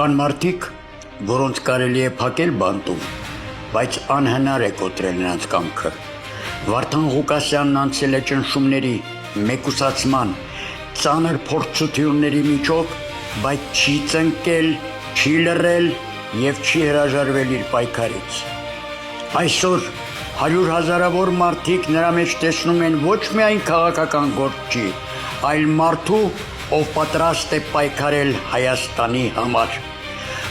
Կան մարդիկ, որոնց կարելի է փակել բանտում, բայց անհնար է կոտրել նրանց կամքը։ Վարդան Ղուկասյանն անցել է ճնշումների, մեկուսացման, ծանր փորձությունների միջով, բայց չի ծնկել, չի լռել և չի հրաժարվել իր պայքարից։ Այսօր 100,000-ավոր մարդիկ նրա մեջ տեսնում են ոչ միայն քաղաքական գործչի, այլ մարդու, ով պատրաստ է պայքարել Հայաստանի համար։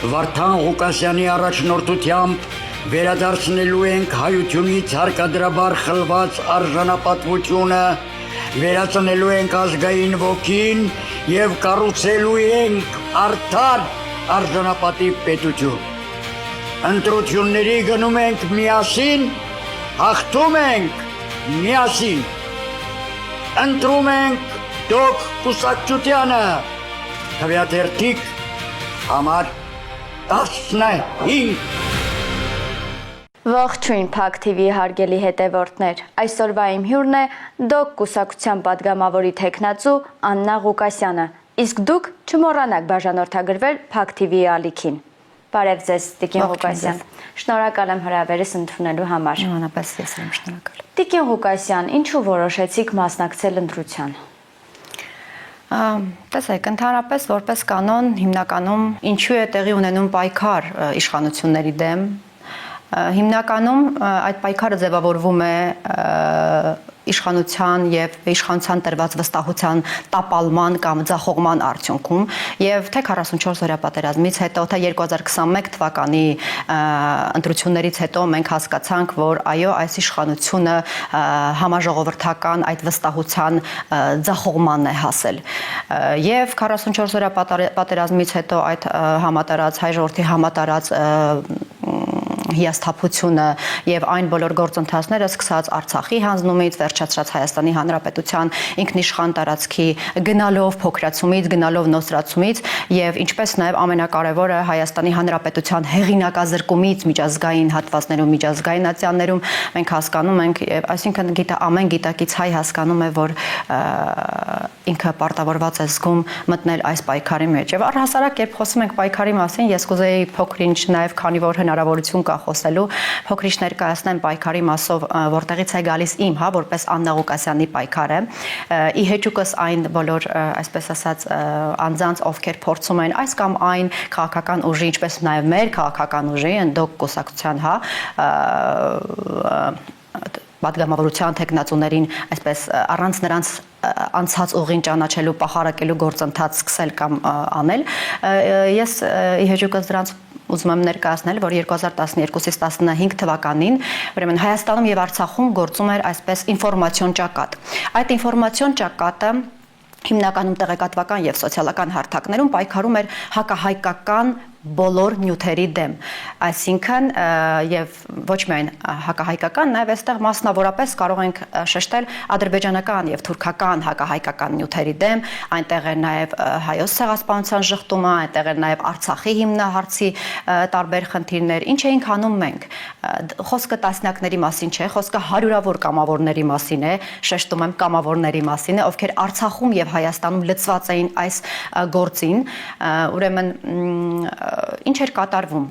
Վարդան Ղուկասյանի առաջնորդությամբ վերադարձնելու ենք հայությունից հարկադրաբար խլված արժանապատվությունը, վերածնելու ենք ազգային ոգին և կառուցելու ենք արդար արժանապատիվ պետություն։ Ընտրությունների գնում ենք միասին, հաղթում ենք միասին։ Ընտրում ենք Դոկ կուսակցությանը, թվյաթերթիկ համար 15։ Ողջույն Փակ TV հարգելի հետևորդներ, այսօրվա իմ հյուրն է Դոկ կուսակցության պատգամավորի թեկնածու Աննա Ղուկասյանը, իսկ դուք չմոռանաք բաժանորդագրվել Փակ TV-ի ալիքին։ Բարև ձեզ, Տիկին Ղուկասյան, շնորհակալ եմ հրավերս ընդունելու համար։ Նմանապես ես եմ շնորհակալ։ Տիկին Ղուկասյան, ինչու որոշեցիք մասնակցել ընտրության։ Տեսեք, ընդհանրապես որպես կանոն հիմնականում ինչու է տեղի ունենում պայքար իշխանությունների դեմ։ Հիմնականում այդ պայքարը ձևավորվում է իշխանության եւ իշխանության տրված վստահության տապալման կամ ձախողման արդյունքում եւ թե 44 օրյա պատերազմից հետո թե 2021 թվականի ընտրություններից հետո մենք հասկացանք, որ այո, այս իշխանությունը համաժողովրդական այդ վստահության ձախողմանն է հասել եւ 44 օրյա պատերազմից հետո այդ համատարած հայ ժողովրդի համատարած հիասթափությունը եւ այն բոլոր գործընթացները սկսած Արցախի հանձնումից վերջացրած Հայաստանի Հանրապետության ինքնիշխան տարածքի գնալով փոքրացումից, գնալով նոսրացումից եւ ինչպես նաեւ ամենակարևորը Հայաստանի Հանրապետության հեղինակազրկումից միջազգային հատվածներում, միջազգայնացիաներում մենք հասկանում ենք, այսինքն ամեն գիտակից հայ հասկանում է, որ ինքը պարտավորված է զգում մտնել այս պայքարի մեջ եւ առհասարակ երբ խոսում ենք պայքարի մասին, ես կուզեի փոքր-ինչ նաեւ քանի որ հնարավորություն կա խոսելու, փոքրիչ ներկայացնեմ պայքարի մասով, որտեղից է գալիս իմ, որպես Աննա Ղուկասյանի պայքարը, ի հեճուկս այն բոլոր, այսպես ասած, անձանց, ովքեր փորձում են այս կամ այն քաղաքական ուժի, ինչպես նաև մեր քաղաքական ուժի, Դոկ կուսակցության, պատգամավորության թեկնածուներին, այսպես առանց նրանց անցած ուղին ճանաչելու, պահարակելու գործընթաց սկսել կամ անել, ես ի հեճուկս դրանց ուզում եմ ներկայացնել, որ 2012-ից 15 թվականին, ուրեմն Հայաստանում եւ Արցախում գործում էր այսպես ինֆորմացիոն ճակատ։ Այդ ինֆորմացիոն ճակատը հիմնականում տեղեկատվական եւ սոցիալական հարթակներում պայքարում էր հակահայկական բոլոր նյութերի դեմ, այսինքն եւ ոչ միայն հակահայկական, նաեւ այստեղ մասնավորապես կարող ենք շեշտել ադրբեջանական եւ թուրքական հակահայկական նյութերի դեմ, այնտեղ է նաեւ հայոց ցեղասպանության շղթումը, այնտեղ է նաեւ Արցախի հիմնահարցի տարբեր խնդիրներ, ինչ էինք անում մենք։ Խոսքը տասնյակների մասին չէ, խոսքը հարյուրավոր կամավորների մասին է, շեշտում եմ կամավորների մասին է, ովքեր Արցախում եւ Հայաստանում լծված էին այս գործին, ուրեմն ինչ էր կատարվում,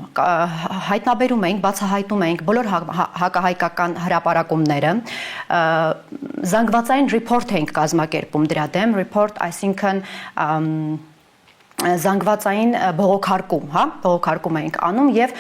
հայտնաբերում էինք, բացահայտում էինք բոլոր հակահայկական հրապարակումները, զանգվածային report էինք կազմակերպում դրա դեմ, report, այսինքն զանգվածային բողոքարկում, բողոքարկում էինք անում եւ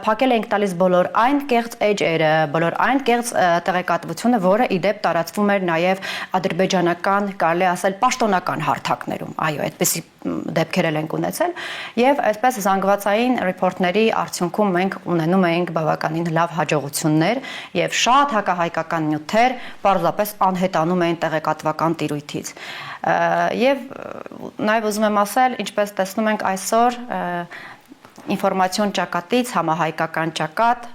փակել էինք տալիս բոլոր այն կեղծ էջերը, բոլոր այն կեղծ տեղեկատվությունը, որը իդեպ տարածվում էր նաեւ ադրբեջանական, կարելի ասել, պաշտոնական հարթակներում։ Այո, այդպեսի դեպքեր ենք ունեցել եւ այսպես զանգվածային ռեպորտների արդյունքում մենք ունենում էինք բավականին լավ հաջողություններ եւ շատ հակահայկական նյութեր պարզապես անհետանում էին տեղեկատվական տիրույթից։ Եվ նաեւ ուզում եմ ասել, ինչպես տեսնում ենք այսօր ինֆորմացիոն ճակատից համահայկական ճակատ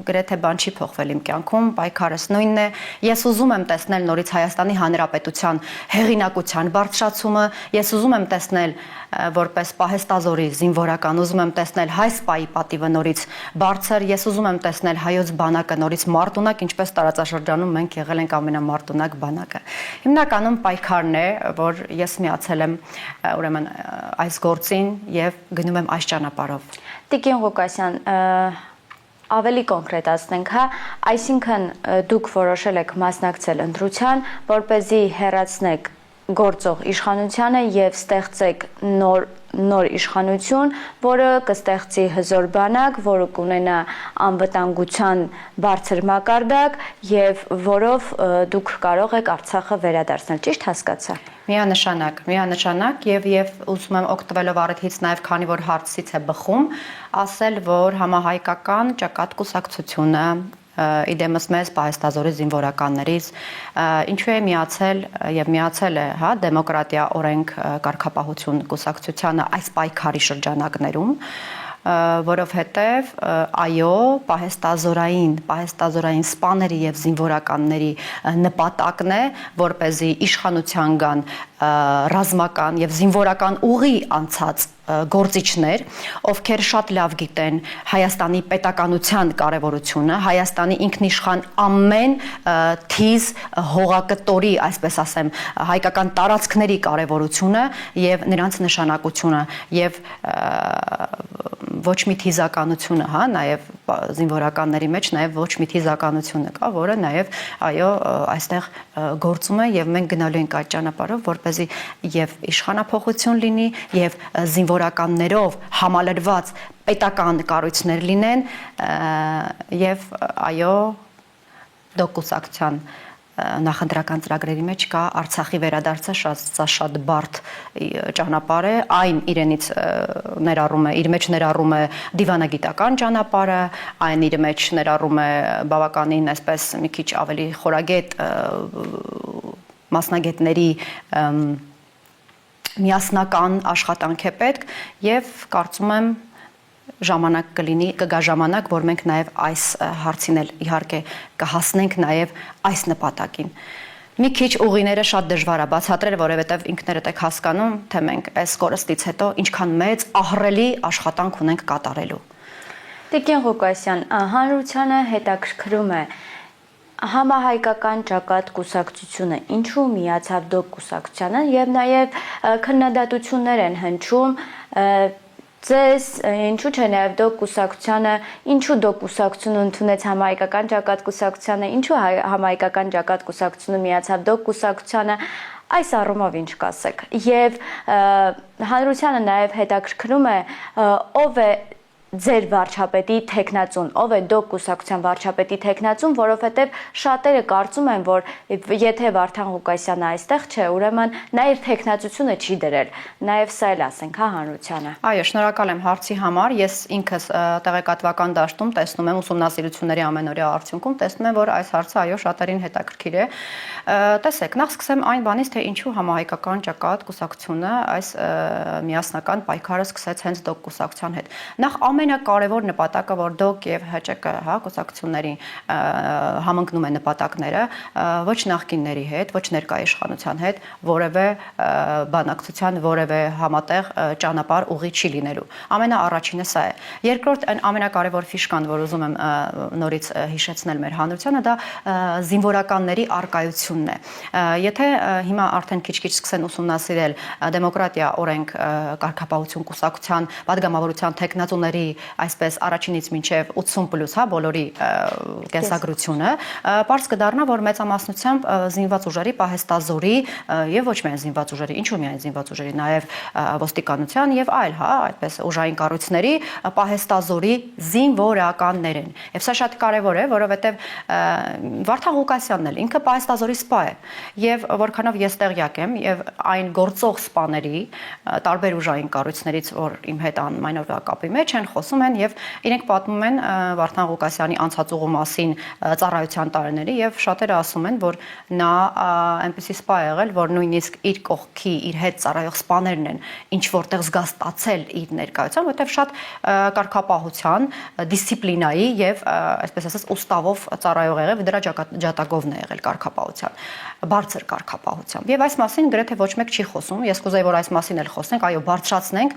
գրեթե բան չի փոխվել իմ կյանքում, պայքարս նույնն է։ Ես ուզում եմ տեսնել նորից Հայաստանի Հանրապետության հեղինակության բարձրացումը, ես ուզում եմ տեսնել որպես պահեստազորի զինվորական, ուզում եմ տեսնել հայ սպայի պատիվը նորից բարձր, ես ուզում եմ տեսնել հայոց բանակը նորից մարտունակ, ինչպես տարածաշրջանում մենք եղել ենք ամենամարտունակ բանակը։ Հիմնականում պայքարն է, որ ես միացել եմ ուրեմն այս գործին եւ գնում եմ այս ճանապարհով։ Տիկին Ղուկասյան, ավելի կոնկրետացնենք, հա, այսինքն դուք որոշել եք մասնակցել ընտրության, որպեսզի հեռացնեք գործող իշխանությանը եւ ստեղծեք նոր իշխանություն, որը կստեղծի հզոր բանակ, որը կունենա անվտանգության բարձր մակարդակ եւ որով դուք կարող եք Արցախը վերադարձնել, ճիշտ հասկացա։ Միանշանակ եւ ուզում եմ օգտվելով առիթից նաեւ քանի որ հարցից է բխում, ասել, որ համահայկական ճակատ կուսակցությունը իդեմս մեզ պահեստազորի զինվորականներից ինչու է միացել է, հա, դեմոկրատիա օրենք կարգապահություն կուսակցությանը այս պայքարի շրջանակներում, որովհետև այո, պահեստազորային սպաների եւ զինվորականների նպատակն է, որպեսզի իշխանության գան ռազմական եւ զինվորական ուղի անցած գործիչներ, ովքեր շատ լավ գիտեն Հայաստանի պետականության կարևորությունը, Հայաստանի ինքնիշխան ամեն թիզ հողակտորի, այսպես ասեմ, հայկական տարածքների կարևորությունը եւ նրանց նշանակությունը եւ ոչ մի թիզականությունը, հա, նաեւ զինվորականների մեջ նաեւ ոչ մի թիզականությունը կա, որը նաեւ այո, այստեղ գործում է եւ մենք գնալու ենք այդ ճանապարհով, որպեսզի եւ իշխանափոխություն լինի եւ զինվորականներով համալրված պետական կառույցներ լինեն եւ այո դոկուսակցիան նախընտրական ծրագրերի մեջ կա Արցախի վերադարձը շատ բարդ ճանապարհ է, այն իրենից ներառում է, իր մեջ ներառում է դիվանագիտական ճանապարհը, այն իր մեջ ներառում է բավականին այսպես մի քիչ ավելի խորագետ մասնագետների միասնական աշխատանք է պետք եւ կարծում եմ ժամանակ կգա ժամանակ, որ մենք նաև այս հարցին էլ իհարկե կհասնենք նաև այս նպատակին։ Մի քիչ ուղիները շատ դժվար է բացատրել, որովհետև ինքներդ եք հասկանում, թե մենք այս կորստից հետո ինչքան մեծ ահռելի աշխատանք ունենք կատարելու։ Տիկին Ղուկասյան, հանրությանը հետաքրքրում է համահայկական ճակատ կուսակցությունը ինչու միացավ դոկ կուսակցությանը եւ նաեւ քննադատություններ են հնչում Ձեզ ինչու՞ չէ նաև դոկ կուսակցությանը, ինչու դոկ կուսակցությունը ընդունեց համահայկական ճակատ կուսակցությանը, ինչու համահայկական ճակատ կուսակցությունը միացավ դոկ կուսակցությանը, այս առումով ինչ կասեք։ Եվ հանրությանը նաև հետաքրքրում է ով է ձեր վարչապետի տեխնացուն, ով է դոկ կուսակցության վարչապետի տեխնացուն, որովհետև շատերը կարծում են, որ եթե Վարդան Ղուկասյանը այստեղ չէ, ուրեմն նա իր տեխնացությունը չի դրել, նաև սա էլ ասենք, հա, հանրությանը։ Այո, շնորհակալ եմ հարցի համար։ Ես ինքս տեղեկատվական դաշտում տեսնում եմ ուսումնասիրությունների ամենօրյա արդյունքում, տեսնում եմ, որ այս հարցը այո շատերին հետաքրքիր է։ Տեսեք, նախ սկսեմ այն բանից, թե ինչու համահայկական ճակատ կուսակցությունը այս միասնական պայքարը սկսեց հենց դոկ կուսակցության հետ։ Նախ ամենակարևոր նպատակը, որ դոկ եւ ՀՃԿ, հա, կուսակցությունների համընկնում է նպատակները, ոչ նախկինների հետ, ոչ ներկայ իշխանության հետ որևէ բանակցության, որևէ համատեղ ճանապարհ ուղի չի լինելու։ Ամենաառաջինը սա է։ Երկրորդ, այն ամենակարևոր ֆիշկան, որ ուզում եմ նորից հիշեցնել մեր հանրությանը, դա զինվորականների առկայությունն է։ Եթե հիմա արդեն քիչ-քիչ սկսեն ուսումնասիրել դեմոկրատիա օրենք կարգապահություն կուսակցության падգամավորության տեխնացուների այսպես առաջինից մինչև 80+, հա, բոլորի կենսագրությունը, պարզ կդառնա, որ մեծամասնությամբ զինված ուժերի, պահեստազորի եւ ոչ միայն զինված ուժերի, ինչու միայն զինված ուժերի, նաեւ ոստիկանության եւ այլ, հա, այդպես ուժային կառույցների պահեստազորի զինվորականներ են։ Եվ սա շատ կարեւոր է, որովհետեւ Վարդան Ղուկասյանն էլ ինքը պահեստազորի սպա է եւ որքանով ես տեղյակ եմ եւ այն գործող սպաների տարբեր ուժային կառույցներից, որ իմ հետ անմայնորվա կապի մեջ են, խոսում են եւ իրենք պատմում են Վարդան Ղուկասյանի անցածուղու մասին ծառայության տարիների եւ շատերը ասում են, որ նա այնպեսի սպա է եղել, որ նույնիսկ իր կողքի իր հետ ծառայող սպաներն են ինչ որտեղ զգաստացել իր ներկայությամբ, որտեղ շատ կարգապահության, դիսցիպլինայի եւ այսպես ասած ուստավով ծառայող եղել, դրա ջատագովն է եղել կարգապահության, բարձր կարգապահությամբ։ Եվ այս մասին գրեթե ոչ մեկ չի խոսում։ Ես կուզեի, որ այս մասին էլ խոսենք, այո, բարձրացնենք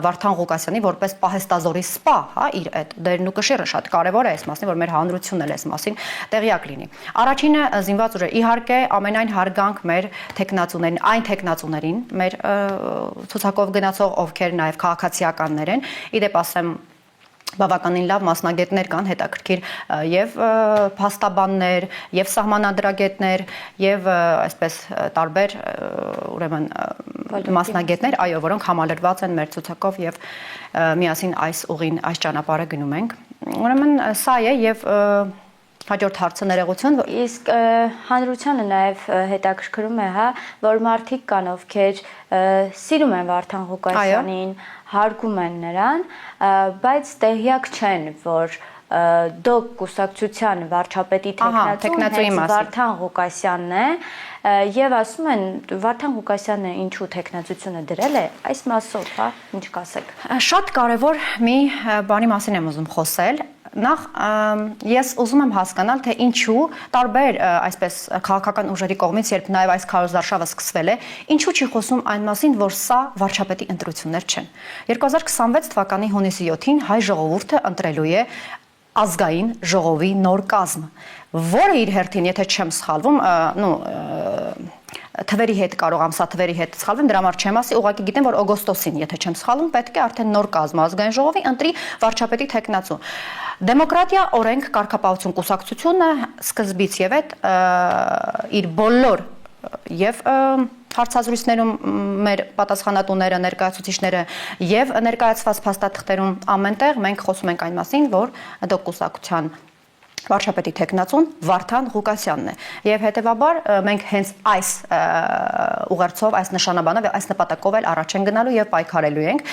Վարդան Ղուկասյանի որպես պահեստազորի սպա, հա, իր այդ դերն ու կշիռը շատ կարևոր է այս մասին, որ մեր հանրությունն էլ այս մասին տեղյակ լինի։ Առաջինը զինված ուժեր, իհարկե, ամենայն հարգանք մեր տեխնացուներին, այն տեխնացուներին, մեր ցուցակով գնացող, ովքեր նաև քաղաքացիականներ են։ Իդեպ ասեմ, բավականին լավ մասնագետներ կան, հետաքրքիր եւ փաստաբաններ, եւ սահմանադրագետներ, եւ այսպես տարբեր ուրեմն մասնագետներ, այո, որոնք համալրված են մեր ցուցակով եւ միասին այս ուղին, այս ճանապարհը գնում ենք։ Ուրեմն սա է եւ հաջորդ հարցը ներողություն, իսկ հանրությանը նաև հետաքրքրում է, հա, որ մարդիկ կան, ովքեր սիրում են Վարդան Ղուկասյանին, հարգում են նրան, բայց տեղյակ չեն, որ դոկ կուսակցության վարչապետի տեխնացուն Վարդան Ղուկասյանն է, եւ ասում են Վարդան Ղուկասյանը ինչու տեխնացությունը դրել է, այս մասով, հա, ինչ կասեք։ Շատ կարևոր մի բանի մասին եմ ուզում խոսել։ Նախ ես ուզում եմ հասկանալ, թե ինչու տարբեր այսպես քաղաքական ուժերի կողմից, երբ նաև այս քարոզարշավը սկսվել է, ինչու չի խոսում այն մասին, որ սա վարչապետի ընտրություններ չեն։ 2026 թվականի հունիսի 7-ին հայ ժողովուրդը ընտրելու է ազգային ժողովի նոր կազմ, որը իր հերթին, եթե չեմ սխալվում, թվերի հետ կարող ամսաթվերի հետ սխալվեմ, դրա համար չեմ ասի, ուղղակի գիտեմ, որ օգոստոսին, եթե չեմ սխալվում, պետք է արդեն նոր կազմ ազգային ժողովի ընտրի վարչապետի տեխնացու։ Դեմոկրատիա, օրենք, կարգապահություն կուսակցությունը սկզբից եւ այդ իր բոլոր եւ հարցազրույցներում մեր պատասխանատուները, ներկայացուցիչները եւ ներկայացված փաստաթղթերում ամենտեղ մենք խոսում ենք այն մասին, որ դոկ կուսակցության վարչապետի տեխնացուն Վարդան Ղուկասյանն է եւ հետեւաբար մենք հենց այս ուղերձով, այս նշանաբանով եւ այս նպատակով էլ առաջ են գնալու եւ պայքարելու ենք։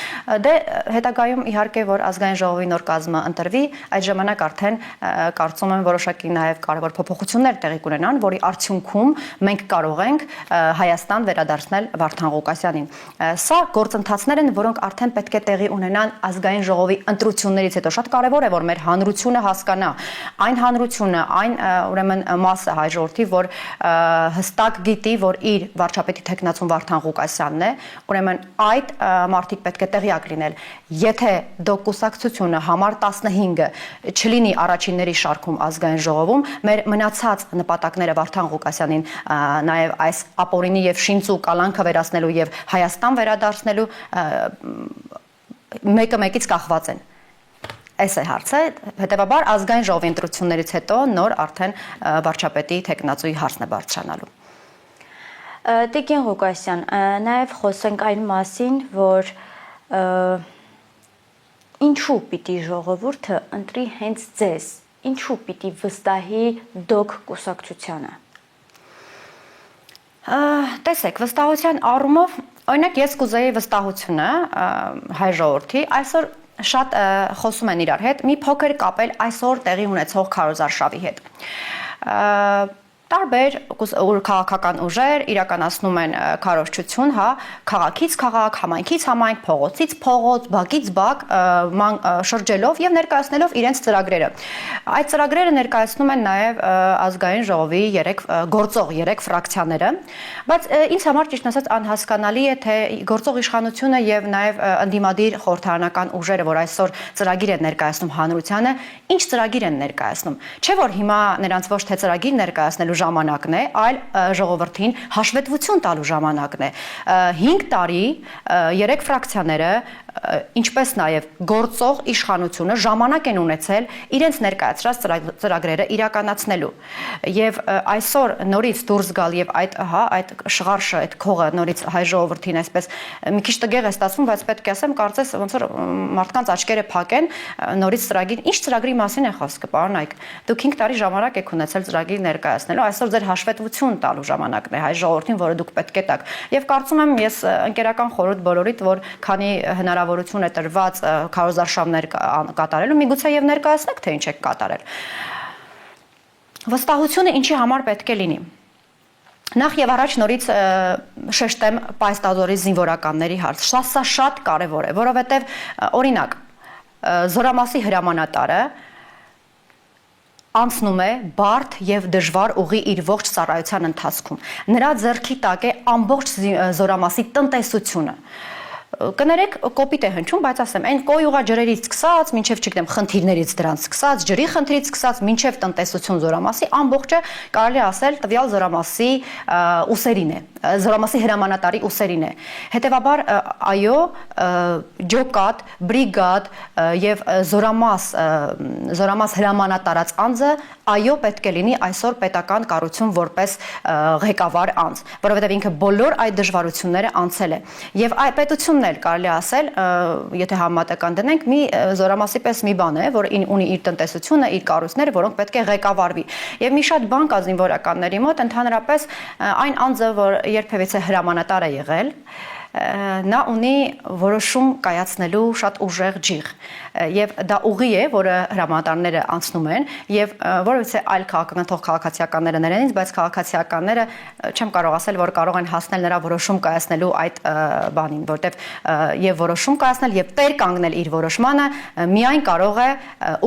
Դե հետագայում իհարկե որ ազգային ժողովի նոր կազմը ընտրվի, այդ ժամանակ արդեն կարծում եմ որոշակի նաեւ կարևոր փոփոխություններ տեղի կունենան, որի արդյունքում մենք կարող ենք Հայաստան վերադարձնել Վարդան Ղուկասյանին։ Սա գործընթացներ են, որոնք արդեն պետք է տեղի ունենան ազգային ժողովի ընտրություններից հետո։ Շատ կարևոր է որ մեր հանրությունը հասկանա այն հանրությունը, այն ուրեմն մասը հայ ժողովրդի, որ հստակ գիտի, որ իր վարչապետի տեխնացուն Վարդան Ղուկասյանն է, ուրեմն այդ մարդիկ պետք է տեղյակ լինել։ Եթե դոկ կուսակցությունը համար 15-ը չլինի առաջինների շարքում ազգային ժողովում, մեր մնացած նպատակները Վարդան Ղուկասյանին նաև այս ապօրինի եւ շինծու կալանքը վերացնելու եւ Հայաստան վերադարձնելու մեկը մեկից կախված են։ Այս է հարցը, հետեւաբար ազգային ժողովի ընտրություններից հետո նոր արդեն վարչապետի տեխնացուի հարցն է բարձրանալու։ Տիկին Ղուկասյան, նաև խոսենք այն մասին, որ ինչու պիտի ժողովուրդը ընտրի հենց ձեզ, ինչու պիտի վստահի դոկ կուսակցությանը։ Տեսեք, վստահության առումով, օրինակ ես կուզեի վստահությունը հայ ժողովրդի, այսօր շատ խոսում են իրար հետ, մի փոքր կապել այսօր տեղի ունեցող քարոզարշավի հետ։ Տարբեր քաղաքական ուժեր իրականացնում են քարոզչություն, հա, քաղաքից քաղաք, համայնքից համայնք, փողոցից փողոց, բակից բակ շրջելով եւ ներկայացնելով իրենց ծրագրերը։ Այդ ծրագրերը ներկայացնում են նաեւ ազգային ժողովի գործող 3 ֆրակցիաները, բայց ինձ համար ճիշտ ասած անհասկանալի է թե գործող իշխանությունը եւ նաեւ ընդդիմադիր խորհրդարանական ուժերը, որ այսօր ծրագիր են ներկայացնում հանրությանը, ինչ ծրագիր են ներկայացնում։ Չէ՞ որ հիմա նրանց ոչ թե ծրագիր ներկայացնելու ժամանակն է, այլ ժողովրդին հաշվետվություն տալու ժամանակն է։ 5 տարի 3 ֆրակցիաները, ինչպես նաև գործող իշխանությունը ժամանակ են ունեցել իրենց ներկայացրած ծրագրերը իրականացնելու։ Եվ այսօր նորից դուրս գալ եւ այդ շղարշը, այդ քողը նորից հայ ժողովրդին այսպես մի քիչ տգեղ է ստացվում, բայց պետք է ասեմ, կարծես ոնց որ մարդկանց աչքերը փակեն նորից ծրագիր, ինչ ծրագրի մասին է խոսքը, պարոն Այկ։ Դուք 5 տարի ժամանակ եք ունեցել ծրագիր ներկայացնելու, այսօր ձեր հաշվետվություն տալու ժամանակն է հայ ժողովրդին, որը դուք պետք է տաք։ Եվ կարծում եմ ես ընկերական խորհուրդ բոլորիդ, որ քանի հնարավոր հնարավորություն է տրված քարոզարշավներ կատարելու, միգուցե եւ ներկայացնեք, թե ինչ եք կատարել։ Վստահությունը ինչի համար պետք է լինի։ Նախ եւ առաջ նորից շեշտեմ պայստազորի զինվորականների հարց։ Սա շատ կարեւոր է, որովհետեւ օրինակ զորամասի հրամանատարը անցնում է բարդ եւ դժվար ուղի իր ողջ ծառայության ընթացքում։ Նրա ձեռքի տակ է ամբողջ զորամասի տնտեսությունը։ Կներեք կոպիտ է հնչում, բայց ասեմ, այն կոյուղաջրերից սկսած, մինչև չգիտեմ, խնդիրներից դրանց սկսած, ջրի խնդրից սկսած, մինչև տնտեսություն զորամասի, ամբողջը կարելի ասել տվյալ զորամասի ուսերին է, զորամասի հրամանատարի ուսերին է։ Հետևաբար, այո, ջոկատ, բրիգադ եւ զորամաս հրամանատարած անձը, այո, պետք է լինի այսօր պետական կառույցում որպես ղեկավար անձ, որովհետեւ ինքը բոլոր այդ դժվարությունները անցել է։ Եվ այդ պետությունն էլ կարելի ասել, եթե համատական դնենք, մի զորամասի պես մի բան է, որ ունի իր տնտեսությունը, իր կառույցները, որոնք պետք է ղեկավարվի։ Եվ մի շատ բան կա զինվորականների մոտ, ընդհանրապես այն անձը, որ երբևիցե հրամանատար է եղել, նա ունի որոշում կայացնելու շատ ուժեղ ջիղ եւ դա ուղի է, որը հրամանատարները անցնում են եւ որովհետեւ այլ քաղաքական թող քաղաքացիականները ներենից, բայց քաղաքացիականները չեմ կարող ասել, որ կարող են հասնել նրա որոշում կայացնելու այդ բանին, որտեվ եւ որոշում կայացնել եւ տեր կանգնել իր որոշմանը միայն կարող է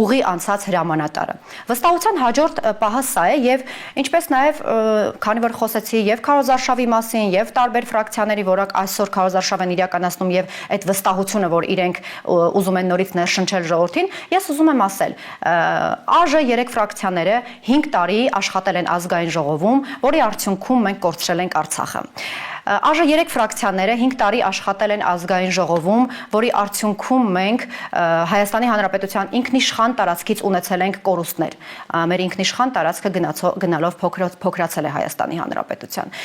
ուղի անցած հրամանատարը։ Վստահության հաջորդ պահը սա է եւ ինչպես նաեւ քանի որ խոսեցի եւ քարոզարշավի մասին եւ տարբեր ֆրակցիաների, որոնք այսօր քարոզարշավ են իրականացնում եւ այդ վստահությունը, որ իրենք ուզում են նորից ներշնչել ժողովրդին, ես ուզում եմ ասել, ԱԺ 3 ֆրակցիաները 5 տարի աշխատել են ազգային ժողովում, որի արդյունքում մենք կորցրել ենք Արցախը։ ԱԺ 3 ֆրակցիաները 5 տարի աշխատել են ազգային ժողովում, որի արդյունքում մենք Հայաստանի Հանրապետության ինքնիշխան տարածքից ունեցել ենք կորուստներ։ Մեր ինքնիշխան տարածքը գնալով փոքրացել է Հայաստանի Հանրապետության։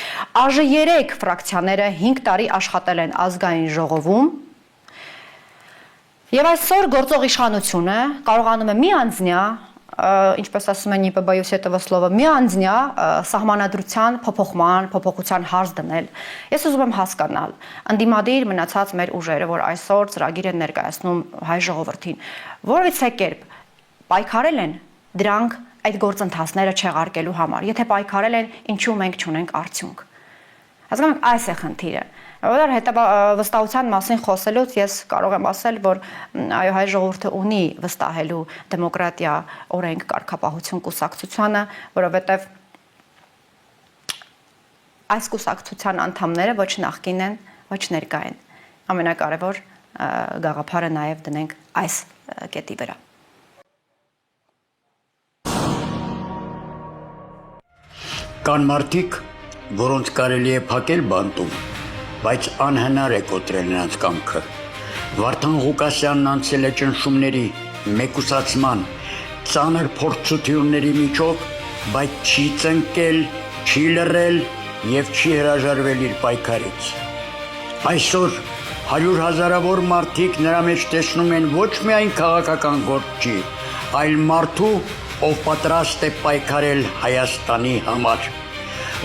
ԱԺ 3 ֆրակցիաները 5 տարի աշխատել են ազգային ժողովում, եւ այսօր գործող իշխանությունը կարողանում է մի անձնյա, ինչպես ասում են ՆԻՊԲ-յուս հետևը սլովը, մի անձնյա սահմանադրության փոփոխության հարց դնել։ Ես ուզում եմ հասկանալ, ընդդիմադիր մնացած մեր ուժերը, որ այսօր ծրագիր են ներկայացնում հայ ժողովրդին, որովհետեւ կերպ պայքարել են դրանք այդ գործընթացները չեղարկելու համար։ Եթե պայքարել են, ինչու մենք չունենք արդյունք։ Հասկանում եք, այս է խնդիրը։ Որովհետեւ հետո վստահության մասին խոսելուց ես կարող եմ ասել, որ այո, հայ ժողովուրդը ունի վստահելու դեմոկրատիա, օրենք, կարգապահություն կուսակցությանը, որովհետեւ այս կուսակցության անդամները ոչ նախկին են, ոչ ներկա են։ Ամենակարևոր գաղափարը նաև դնենք այս կետի վրա։ Կան մարդիկ, որոնց կարելի է փակել բանտում, բայց անհնար է կոտրել նրանց կամքը։ Վարդան Ղուկասյանն անցել է ճնշումների, մեկուսացման, ծանր փորձությունների միջով, բայց չի ծնկել, չի լռել եւ չի հրաժարվել իր պայքարից։ Այսօր 100 հազարավոր մարդիկ նրա մեջ տեսնում են ոչ միայն քաղաքական գործի, այլ մարդու, ով պատրաստ է պայքարել Հայաստանի համար։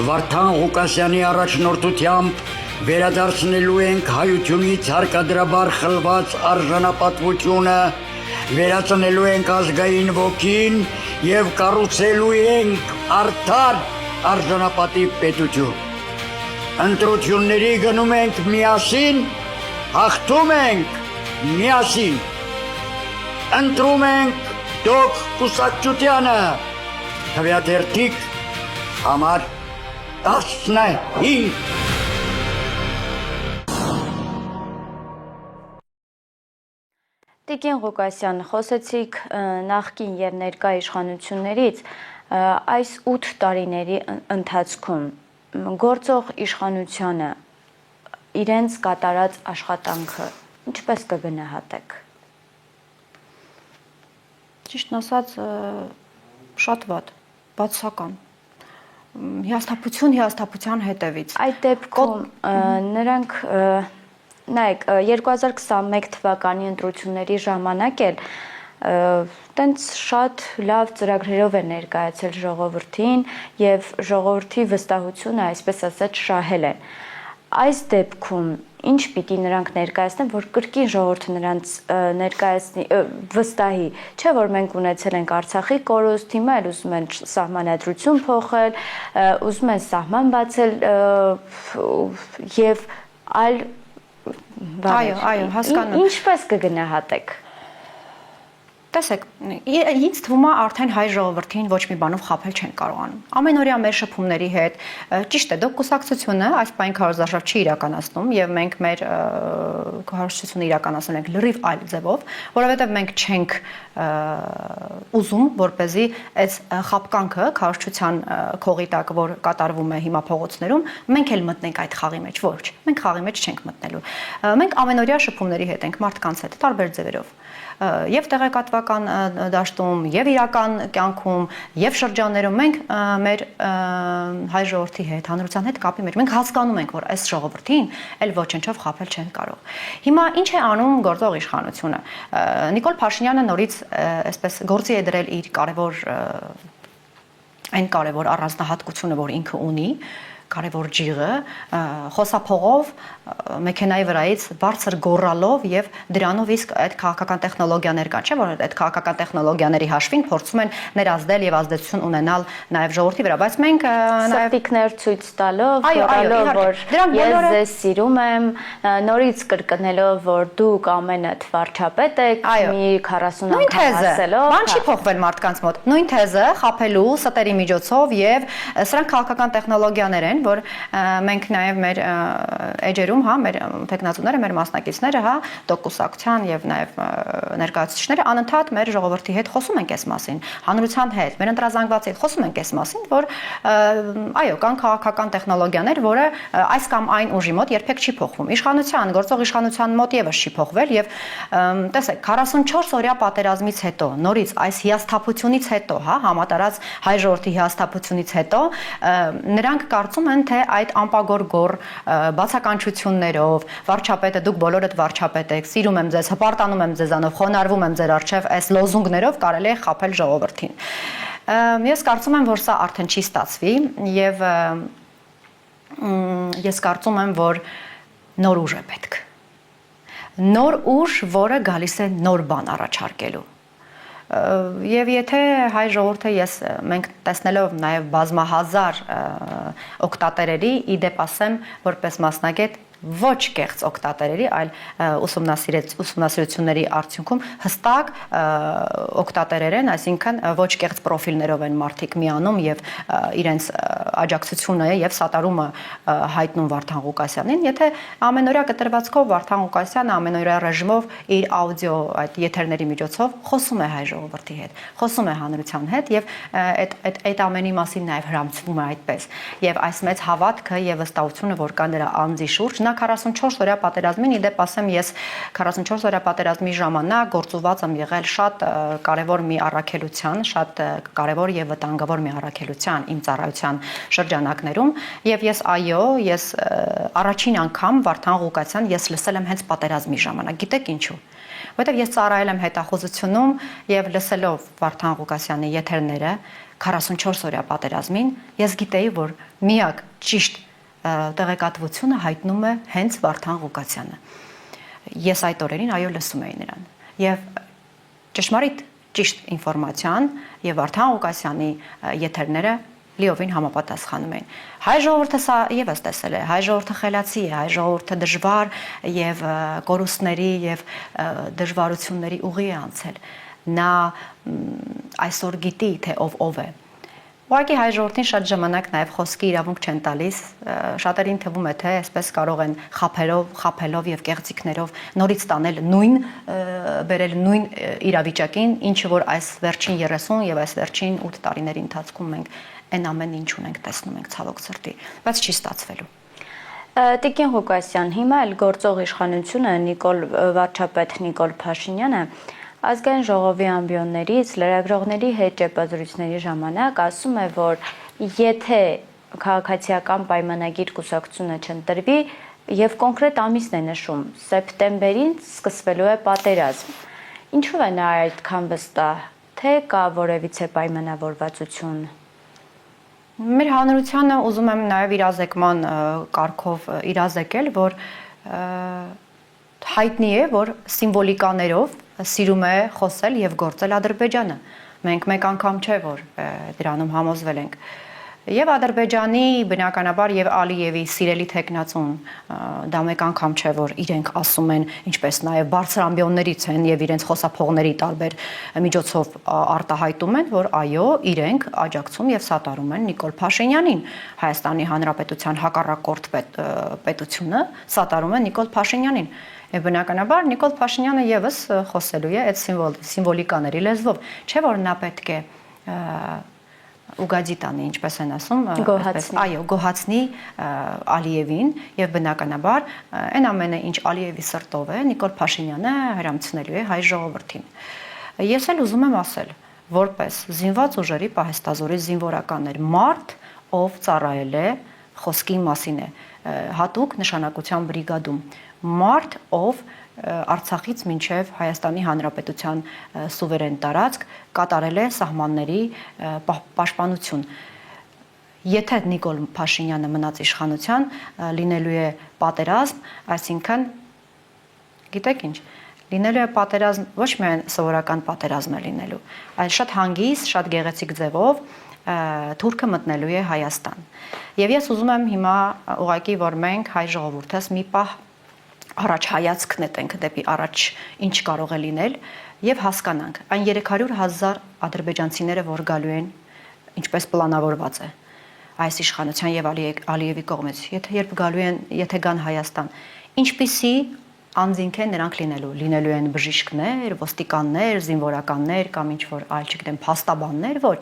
Վարդան Ղուկասյանի առաջնորդությամբ վերադարձնելու ենք հայությունից հարկադրաբար խլված արժանապատվությունը, վերածնելու ենք ազգային ոգին եւ կառուցելու ենք արդար արժանապատիվ պետություն։ Ընտրությունների գնում ենք միասին, հաղթում ենք միասին։ Ընտրում ենք դոկ կուսակցությանը, թվյաթերթիկ համար 15։ Տիկին Ղուկասյան, խոսեցիք նախկին եւ ներկա իշխանություններից, այս 8 տարիների ընթացքում գործող իշխանությանը իրենց կատարած աշխատանքը ինչպես կգնահատեք։ Ճիշտն ասած, շատ վատ, բացասական։ Հիասթափության հետևից։ Այդ դեպքում նրանք նայեք 2021 թվականի ընտրությունների ժամանակ էլ տենց շատ լավ ծրագրերով է ներկայացել ժողովրդին եւ ժողովրդի վստահությունը, այսպես ասած, շահել են։ այս դեպքում ինչ պիտի նրանք ներկայացնեն, որ կրկին ժողովուրդը նրանց ներկայացնի, վստահի, չէ՞ որ մենք ունեցել ենք Արցախի կորուստ, հիմա էլ ուզում են սահմանադրություն փոխել, ուզում են սահման բացել եւ այլ Այո, հասկանում։ Ինչպես կգնահատեք։ Տեսեք, ինձ թվում է արդեն հայ ժողովրդին ոչ մի բանով խաբել չեն կարողանում։ Ամենօրյա մեր շփումների հետ, ճիշտ է, դուք կուսակցությունը այս պայն քարոզարշավ չի իրականացնում եւ մենք մեր քարոզությունը իրականացնում ենք լրիվ այլ ձևով, որովհետեւ մենք չենք ուզում, որպեսզի այս խապկանքը քարոզչության քողի տակ, որ կատարվում է հիմա փողոցներում, մենք էլ մտնենք այդ խաղի մեջ, ոչ, մենք խաղի մեջ չենք մտնելու։ Մենք ամենօրյա շփումների հետ ենք մարդկանց հետ տարբեր ձևերով եւ տեղեկատվական դաշտում եւ իրական կյանքում եւ շրջաններում մենք մեր հայ ժողովրդի հետ հանրության հետ կապի մեջ մենք հասկանում ենք որ այս ժողովրդին էլ ոչնչով խաբել չեն կարող հիմա ինչ է անում գործող իշխանությունը Նիկոլ Փաշինյանը նորից այսպես գործի է դրել իր կարևոր առանձնահատկությունը որ ինքը ունի կարևոր ջիղը խոսափողով մեքենայի վրայից բարձր գոռալով եւ դրանով իսկ այդ քաղաքական տեխնոլոգիաներ կան, չէ՞ որ այդ քաղաքական տեխնոլոգիաների հաշվին փորձում են ներազդել եւ ազդեցություն ունենալ նաեւ ժողովրդի վրա, բայց մենք նաեւ տիկներ ցույց տալով, գոռալով որ ես ձեզ սիրում եմ, նորից կրկնելով որ դուք ամենդ վարչապետ եք, մի 40 անգամ ասելով, բան չի փոխվել մարդկանց մոտ։ Նույն թեզը խափելու ստերի միջոցով եւ սրանք քաղաքական տեխնոլոգիաներ են որ մենք նաև մեր էջերում, հա, մեր տեխնացուները, մեր մասնակիցները, հա, դոկուսակցության եւ նաև ներկայացուցիչները անընդհատ մեր ժողովրդի հետ խոսում ենք այս մասին, հանրության հետ, մեր ընտրազանգվածի հետ խոսում ենք այս մասին, որ այո, կան քաղաքական տեխնոլոգիաներ, որը այս կամ այն ուժի մոտ երբեք չի փոխվում։ Իշխանության, գործող իշխանության մոտ եւս չի փոխվել եւ տեսեք, 44 օրյա պատերազմից հետո, նորից այս հիասթափությունից հետո, հա, համատարած հայ ժողովրդի հիասթափությունից հետո նրանք կարծում են թե այդ անպագոր գոր բացականչություններով վարչապետը դուք բոլորդ վարչապետ եք սիրում եմ ձեզ հպարտանում եմ ձեզանով խոնարհվում եմ ձեր առջև այս լոզունգներով կարելի է խաբել ժողովրդին ես կարծում եմ որ սա արդեն չի ստացվի եւ ես կարծում եմ որ նոր ուժ է պետք նոր ուժ որը գալիս է նոր բան առաջարկելու Եվ եթե հայ ժողովուրդը մենք տեսնելով նաև բազմահազար օկտատերերի իդեպ ասեմ որպես մասնագետ ոչ կեղծ օկտատերերի, այլ ուսումնասիրությունների արդյունքում հստակ օկտատերեր են, այսինքն ոչ կեղծ պրոֆիլներով են մարդիկ միանում եւ իրենց աջակցությունը եւ սատարումը հայտնում Վարդան Ղուկասյանին, եթե ամենօրյա կտրվածքով Վարդան Ղուկասյանը ամենօրյա ռեժիմով իր աուդիո այդ եթերների միջոցով խոսում է հայ ժողովրդի հետ, խոսում է հանրության հետ եւ այդ ամենի մասին նաեւ հրամցվում է այդպես եւ այս մեծ հավատքը եւ վստահությունը որ կա նրա անձի շուրջ 44 օրյա պատերազմին իդեպ ասեմ ես 44 օրյա պատերազմի ժամանակ գործուված եմ եղել շատ կարևոր մի առաքելության, շատ կարևոր եւ վտանգավոր մի առաքելության իմ ծառայության շրջանակներում եւ ես առաջին անգամ Վարդան Ղուկասյան ես լսել եմ հենց պատերազմի ժամանակ, գիտեք ինչու որովհետեւ ես ծառայել եմ հետախուզությունում եւ լսելով Վարդան Ղուկասյանի եթերները 44 օրյա պատերազմին ես գիտեի որ միակ ճիշտ տեղեկատվությունը հայտնում է հենց Վարդան Ղուկասյանը։ Ես այդ օրերին այո լսում էի նրան։ Եվ ճշմարիտ ճիշտ ինֆորմացիան եւ Վարդան Ղուկասյանի եթերները լիովին համապատասխանում են։ Հայ ժողովուրդը սա եւս տեսել է, հայ ժողովուրդը խելացի է, հայ ժողովուրդը դժվար եւ կորուստների եւ դժվարությունների ուղի է անցել։ Նա այսօր գիտի թե ով է։ Ուղղակի հայ ժողովրդին շատ ժամանակ նաև խոսքի իրավունք չեն տալիս, շատերին թվում է թե այսպես կարող են խափելով եւ կեղծիքներով նորից տանել բերել նույն իրավիճակին, ինչը որ այս վերջին 30 եւ այս վերջին 8 տարիների ընթացքում մենք այն ամեն ինչ ունենք տեսնում ենք ցավոք սրտի, բայց չի ստացվելու։ Տիկին Ղուկասյան, հիմա էլ գործող իշխանությունը վարչապետ Նիկոլ Փաշինյանը Ազգային ժողովի ամբիոններից լրագրողների հետ ճեպազրույցների ժամանակ ասում է, որ եթե քաղաքացիական պայմանագիր կուսակցությունը չընտրվի եւ կոնկրետ ամիսն է նշում, սեպտեմբերին սկսվելու է պատերազմ։ Ինչու է նա այդքան վստահ, թե կա որևիցե պայմանավորվածություն։ Մեր հանրությանը ուզում եմ նաև իրազեկման կարգով իրազեկել, որ հայտնի է, որ սիմվոլիկաներով սիրում է խոսել եւ գործել Ադրբեջանը։ Մենք մեկ անգամ չէ, որ դրանում համոզվել ենք։ Եվ Ադրբեջանի բնականաբար եւ Ալիևի սիրելի տեխնացուն դա մեկ անգամ չէ, որ իրենք ասում են, ինչպես նաեւ բարձր ամբիոններից են եւ իրենց խոսափողների տարբեր միջոցով արտահայտում են, որ այո, իրենք աջակցում եւ սատարում են Նիկոլ Փաշինյանին, Հայաստանի Հանրապետության հակառակորդ պետությունը սատարում է Նիկոլ Փաշինյանին։ Եվ բնականաբար Նիկոլ Փաշինյանը եւս խոսելու է այդ սիմվոլիկաների լեզվով, չէ՞ որ նա պետք է ուգադիտանի, ինչպես են ասում, այո, գոհացնի Ալիևին եւ բնականաբար այն ամենը, ինչ Ալիևի սրտով է, Նիկոլ Փաշինյանը հրամցնելու է հայ ժողովրդին։ Ես էլ ուզում եմ ասել, որպես զինված ուժերի պահեստազորի զինվորականներ, մարդ, ով ծառայել է, խոսքի մասին է, հատուկ նշանակության բրիգադում, մարդ, ով Արցախից մինչև Հայաստանի Հանրապետության սուվերեն տարածք կատարել է սահմանների պաշտպանություն։ Եթե Նիկոլ Փաշինյանը մնաց իշխանության, լինելու է պատերազմ, այսինքն գիտեք ինչ, լինելու է պատերազմ, ոչ միայն սովորական պատերազմ է լինելու, այլ շատ հանգիստ, շատ գեղեցիկ ձևով թուրքը մտնելու է Հայաստան։ Եվ ես ուզում եմ հիմա ուղղակի, որ մենք հայ ժողովուրդս մի պահ առաջ հայացք նետենք դեպի առաջ ինչ կարող է լինել եւ հասկանանք այն 300,000 ադրբեջանցիները, որ գալու են, ինչպես պլանավորված է այս իշխանության եւ Ալիևի կողմից, երբ գալու են, եթե գան Հայաստան, ինչպիսի անձինք են նրանք լինելու են բժիշկներ, ոստիկաններ, զինվորականներ կամ ինչ որ այլ, չգիտեմ, փաստաբաններ, ոչ։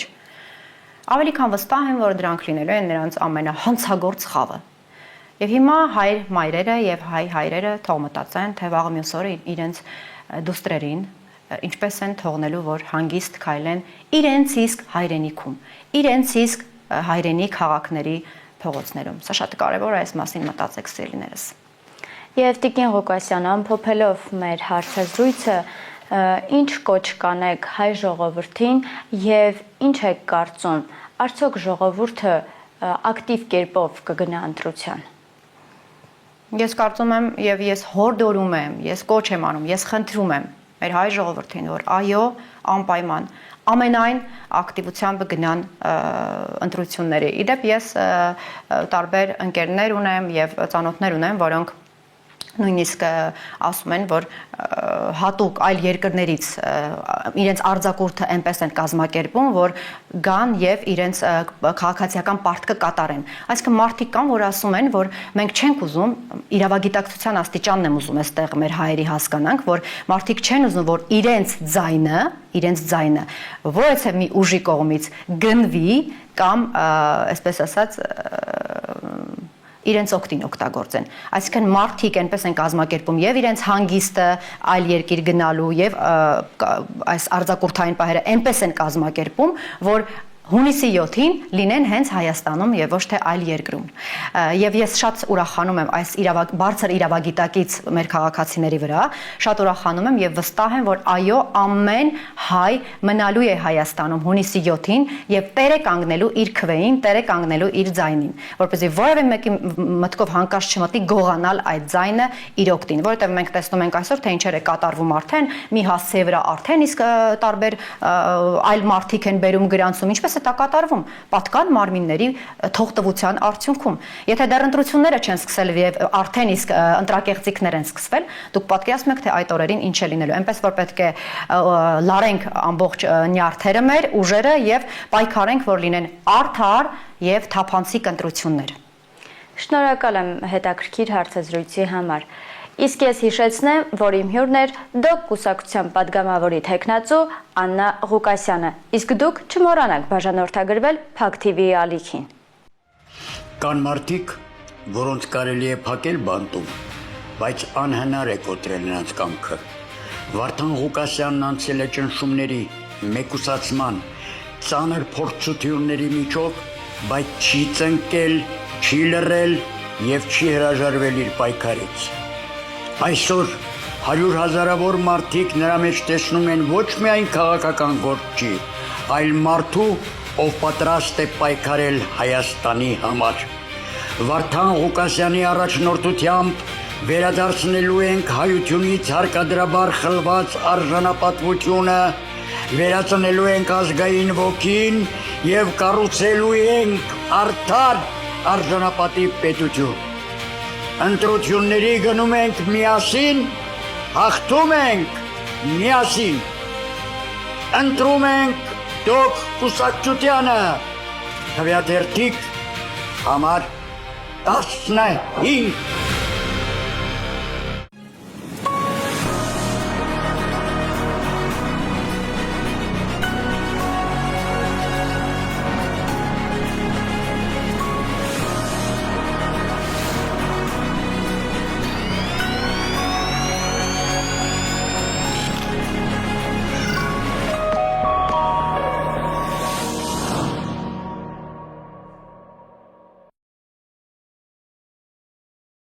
Ավելի քան վստահ եմ, որ դրանք լինելու են նրանց ամենահանցագործ խավը։ Եվ հիմա հայ մայրերը եւ հայ հայրերը թող մտածեն, թե վաղ մյուս օրը իրենց դուստրերին ինչպես են թողնելու, որ հանգիստ քայլեն իրենց իսկ հայրենիքում, իրենց իսկ հայրենի քաղաքների փողոցներում։ Սա շատ կարևոր է, այս մասին մտածեք սիրելիներս։ Եվ Տիկին Ղուկասյան, ամփոփելով մեր հարցազրույցը, ինչ կոչ կանեք հայ ժողովրդին եւ ինչ եք կարծում, արդյոք ժողովուրդը ակտիվ կերպով կգնա ընտրության։ Ես կարծում եմ եւ ես հորդորում եմ, ես կոչ եմ անում, ես խնդրում եմ մեր հայ ժողովրդին, որ այո, անպայման ամենայն ակտիվությամբ գնան ընտրությունների։ Իդեպ ես տարբեր ընկերներ ունեմ եւ ծանոթներ ունեմ, որոնք նույնիսկ ասում են, որ հատուկ այլ երկրներից իրենց արձակուրդը այնպես են կազմակերպում, որ գան եւ իրենց քաղաքացիական պարտքը կատարեն։ Այսինքն մարդիկ կան, որ ասում են, որ մենք չենք ուզում, իրավագիտակցության աստիճանն եմ ուզում այստեղ մեր հայերի հասկանանք, որ մարդիկ չեն ուզում, որ իրենց ձայնը որևէ մի ուժի կողմից գնվի կամ այսպես ասած իրենց օգտին օգտագործեն։ Այսինքն մարդիկ այնպես են կազմակերպում եւ իրենց հանգիստը այլ երկիր գնալու եւ այս արձակուրդային պահերը այնպես են կազմակերպում, որ հունիսի 7-ին լինեն հենց Հայաստանում եւ ոչ թե այլ երկրում։ Եվ ես շատ ուրախանում եմ այս բարձր իրավագիտակից մեր քաղաքացիների վրա, շատ ուրախանում եմ եւ վստահ եմ, որ այո, ամեն հայ մնալու է Հայաստանում հունիսի 7-ին եւ տեր է կանգնելու իր քվեին, տեր է կանգնելու իր ձայնին, որպեսզի որևէ մեկի մտքով հանկարծ չմտի գողանալ այդ ձայնը իր օգտին, որովհետեւ մենք տեսնում ենք այսօր, թե ինչեր է կատարվում արդեն, մի հասցեի վրա արդեն իսկ տարբեր այլ մարդիկ են բերում գրանցում, ինչպես է դա կատարվում պատկան մարմինների թողտվության արդյունքում։ Եթե դեռ ընտրությունները չեն սկսել եւ արդեն իսկ ընտրակեղծիքներ են սկսվել, դուք պատկերացնում եք, թե այդ օրերին ինչ է լինելու։ Այնպես որ պետք է լարենք ամբողջ նյարդերը մեր ուժերը եւ պայքարենք, որ լինեն արդար եւ թափանցիկ ընտրություններ։ Շնորհակալ եմ հետաքրքիր հարցազրույցի համար։ Իսկ ես հիշեցնեմ, որ իմ հյուրն էր ԴՕԿ կուսակցության պատգամավորի տեխնացու Աննա Ղուկասյանը։ Իսկ դուք չմոռանաք բաժանորդագրվել Փակ TV-ի ալիքին։ Կան մարդիկ, որոնց կարելի է փակել բանտում, բայց անհնար է կոտրել նրանց կամքը։ Վարդան Ղուկասյանն անցել է ճնշումների, մեկուսացման, ծանր փորձությունների միջով, բայց չի ծնկել, չի լռել եւ չի հրաժարվել իր պայքարից։ Այսօր 100,000-ավոր մարդիկ նրա մեջ տեսնում են ոչ միայն քաղաքական գործի, այլ մարդու ով պատրաստ է պայքարել Հայաստանի համար։ Վարդան Ղուկասյանի առաջնորդությամբ վերադարձնելու ենք հայությունից հարկադրաբար խլված արժանապատվությունը, վերածնելու ենք ազգային ոգին եւ կառուցելու ենք արդար արժանապատիվ պետություն։ Ընտրությունների գնում ենք միասին, հաղթում ենք միասին։ Ընտրում ենք Դոկ Կուսակցությանը, Քվեաթերթիկ համար 15։